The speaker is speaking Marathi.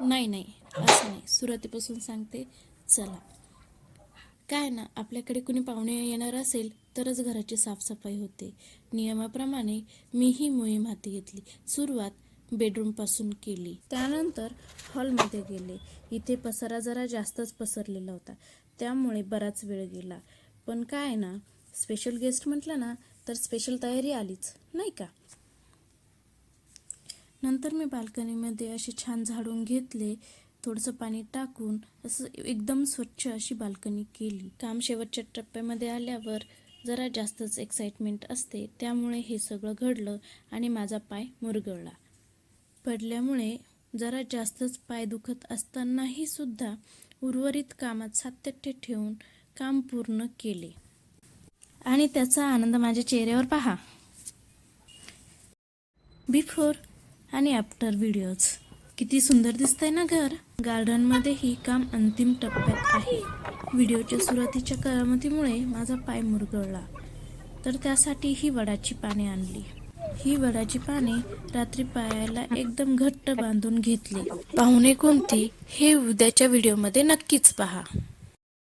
नाही नाही, असं नाही, सुरुवातीपासून सांगते. चला. काय ना, आपल्याकडे कुणी पाहुणे येणार असेल तरच घराची साफसफाई होते. नियमाप्रमाणे मी ही मोहीम हाती घेतली. सुरुवात बेडरूमपासून केली. त्यानंतर हॉलमध्ये गेले. इथे पसारा जरा जास्तच पसरलेला होता, त्यामुळे बराच वेळ गेला. पण काय ना, स्पेशल गेस्ट म्हटलं ना तर स्पेशल तयारी आलीच, नाही का? नंतर मी बाल्कनीमध्ये असे छान झाडून घेतले. थोडंसं पाणी टाकून असं एकदम स्वच्छ अशी बाल्कनी केली. काम शेवटच्या टप्प्यामध्ये आल्यावर जरा जास्तच एक्साइटमेंट असते, त्यामुळे हे सगळं घडलं आणि माझा पाय मुरगळला. पडल्यामुळे जरा जास्तच पाय दुखत असतानाही सुद्धा उर्वरित कामात सातत्य ठेवून काम पूर्ण केले आणि त्याचा आनंद माझ्या चेहऱ्यावर पहा. बिफोर आणि आफ्टर व्हिडिओज. किती सुंदर दिसतंय ना घर. गार्डनमध्येही काम अंतिम टप्प्यात आहे. व्हिडिओच्या सुरुवातीच्या करामतीमुळे माझा पाय मुरगळला, तर त्यासाठी ही वडाची पाने आणली. ही वडाची पाने रात्री पायाला एकदम घट्ट बांधून घेतली. पाहुणे कोणती हे उद्याच्या व्हिडिओमध्ये नक्कीच पहा.